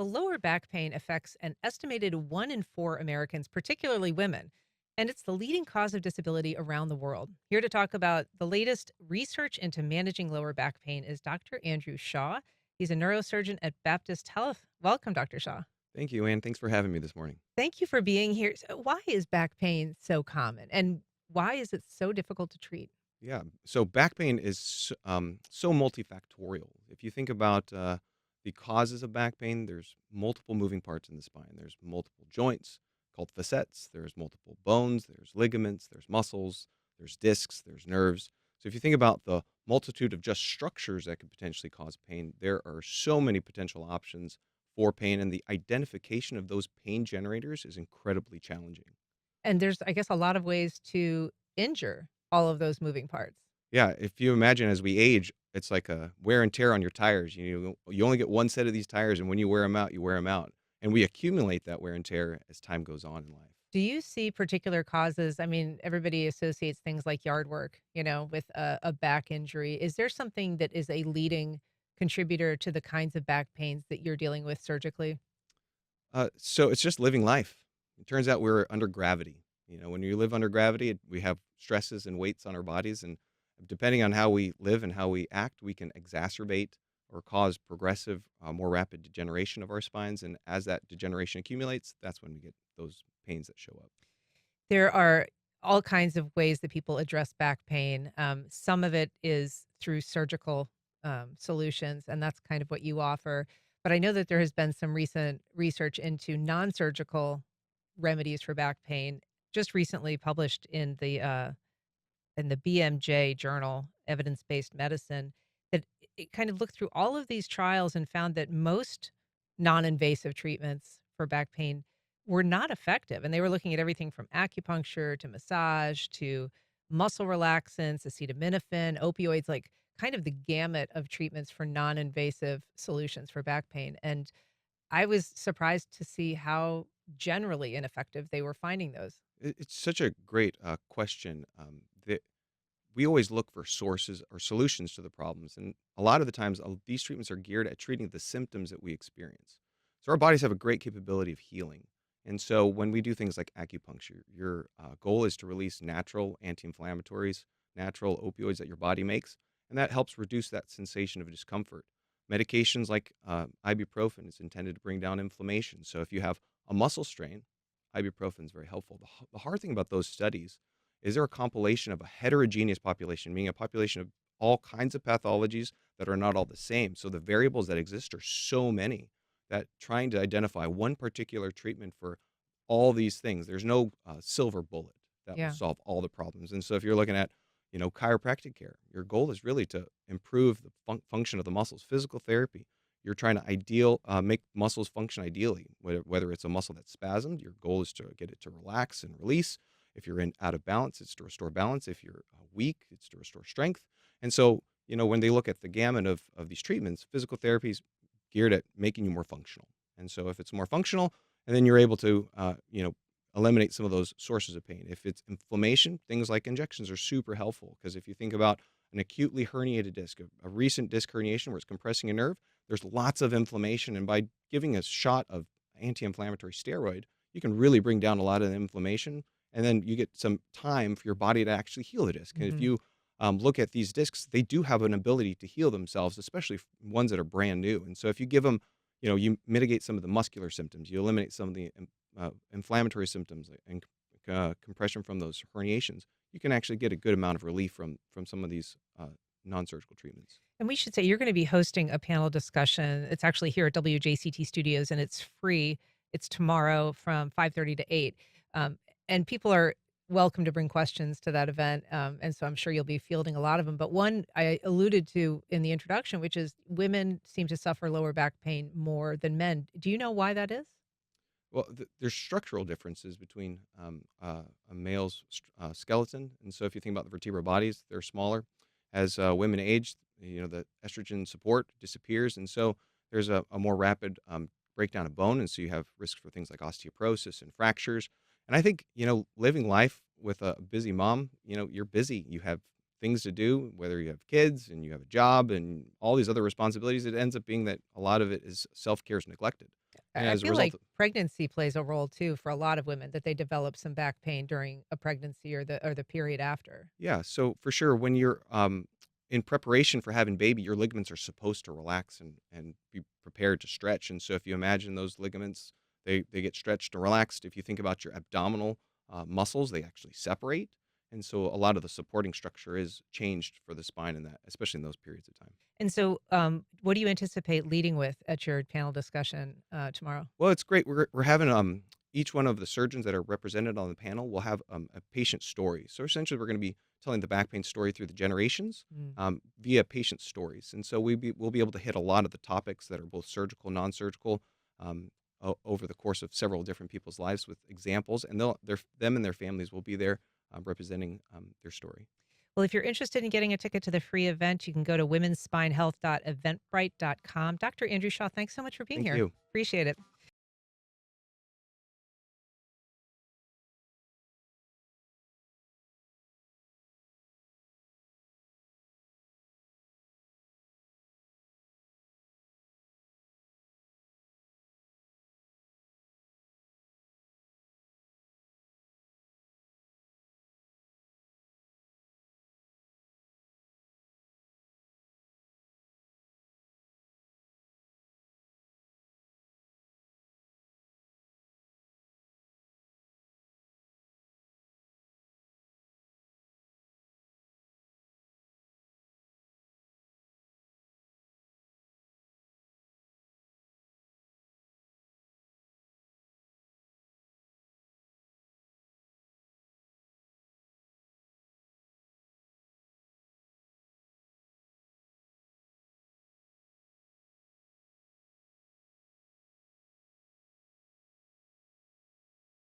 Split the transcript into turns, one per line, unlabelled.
the lower back pain affects an estimated 1 in 4 Americans, particularly women, and it's the leading cause of disability around the world. Here to talk about the latest research into managing lower back pain is Dr. Andrew Shaw. He's a neurosurgeon at Baptist Health. Welcome, Dr. Shaw.
Thank you, Anne. Thanks for having me this morning.
Thank you for being here. So why is back pain so common, and why is it so difficult to treat?
Yeah, so back pain is so multifactorial. If you think about the causes of back pain, there's multiple moving parts in the spine. There's multiple joints called facets. There's multiple bones. There's ligaments. There's muscles. There's discs. There's nerves. So if you think about the multitude of just structures that could potentially cause pain, there are so many potential options for pain, and the identification of those pain generators is incredibly challenging.
And there's, I guess, a lot of ways to injure all of those moving parts.
Yeah, if you imagine as we age, it's like a wear and tear on your tires. You only get one set of these tires, and when you wear them out, you wear them out, and we accumulate that wear and tear as time goes on in life.
Do you see particular causes? I mean, everybody associates things like yard work, with a back injury. Is there something that is a leading contributor to the kinds of back pains that you're dealing with surgically?
So it's just living life. It turns out we're under gravity. When you live under gravity, we have stresses and weights on our bodies, and depending on how we live and how we act, we can exacerbate or cause progressive, more rapid degeneration of our spines. And as that degeneration accumulates, that's when we get those pains that show up.
There are all kinds of ways that people address back pain. Some of it is through surgical solutions, and that's kind of what you offer. But I know that there has been some recent research into non surgical remedies for back pain, just recently published in the BMJ journal, Evidence Based Medicine, that it kind of looked through all of these trials and found that most non invasive treatments for back pain were not effective. And they were looking at everything from acupuncture to massage to muscle relaxants, acetaminophen, opioids, like kind of the gamut of treatments for non invasive solutions for back pain. And I was surprised to see how generally ineffective they were finding those.
It's such a great question. That we always look for sources or solutions to the problems. And a lot of the times, these treatments are geared at treating the symptoms that we experience. So our bodies have a great capability of healing. And so when we do things like acupuncture, your goal is to release natural anti-inflammatories, natural opioids that your body makes, and that helps reduce that sensation of discomfort. Medications like ibuprofen is intended to bring down inflammation. So if you have a muscle strain, ibuprofen is very helpful. The hard thing about those studies is they're a compilation of a heterogeneous population, meaning a population of all kinds of pathologies that are not all the same. So the variables that exist are so many that trying to identify one particular treatment for all these things, there's no silver bullet that will
Yeah.
solve all the problems. And so if you're looking at, chiropractic care, your goal is really to improve the function of the muscles. Physical therapy, you're trying to make muscles function ideally. Whether it's a muscle that's spasmed, your goal is to get it to relax and release. If you're in out of balance, it's to restore balance. If you're weak, it's to restore strength. And so, when they look at the gamut of these treatments, physical therapy is geared at making you more functional. And so, if it's more functional, and then you're able to, eliminate some of those sources of pain. If it's inflammation, things like injections are super helpful because if you think about an acutely herniated disc, a recent disc herniation where it's compressing a nerve, there's lots of inflammation. And by giving a shot of anti inflammatory steroid, you can really bring down a lot of the inflammation and then you get some time for your body to actually heal the disc. And if
Mhm.
you look at these discs, they do have an ability to heal themselves, especially ones that are brand new. And so if you give them, you mitigate some of the muscular symptoms, you eliminate some of the inflammatory symptoms and compression from those herniations, you can actually get a good amount of relief from some of these non-surgical treatments.
And we should say you're gonna be hosting a panel discussion. It's actually here at WJCT Studios, and it's free. It's tomorrow from 5:30 to 8. And people are welcome to bring questions to that event, and so I'm sure you'll be fielding a lot of them. But one I alluded to in the introduction, which is women seem to suffer lower back pain more than men. Do you know why that is?
Well, there's structural differences between a male's skeleton, and so if you think about the vertebral bodies, they're smaller. As women age, the estrogen support disappears, and so there's a more rapid breakdown of bone, and so you have risks for things like osteoporosis and fractures. And I think living life with a busy mom, you're busy, you have things to do, whether you have kids and you have a job and all these other responsibilities. It ends up being that a lot of it is self care is neglected. And
I
as a
feel
result,
like pregnancy plays a role too for a lot of women that they develop some back pain during a pregnancy or the period after.
yeah, so for sure, when you're in preparation for having baby, your ligaments are supposed to relax and be prepared to stretch. And so if you imagine those ligaments, they get stretched and relaxed. If you think about your abdominal muscles, they actually separate. And so a lot of the supporting structure is changed for the spine in that, especially in those periods of time.
And so, what do you anticipate leading with at your panel discussion tomorrow?
Well, it's great. We're having each one of the surgeons that are represented on the panel will have a patient story. So essentially, we're going to be telling the back pain story through the generations
Mm.
via patient stories, and so we'll be able to hit a lot of the topics that are both surgical, non-surgical, um, over the course of several different people's lives with examples, and them and their families will be there representing their story.
Well, if you're interested in getting a ticket to the free event, you can go to womensspinehealth.eventbrite.com. Dr. Andrew Shaw, thanks so much for being
Thank
here.
you.
Appreciate it.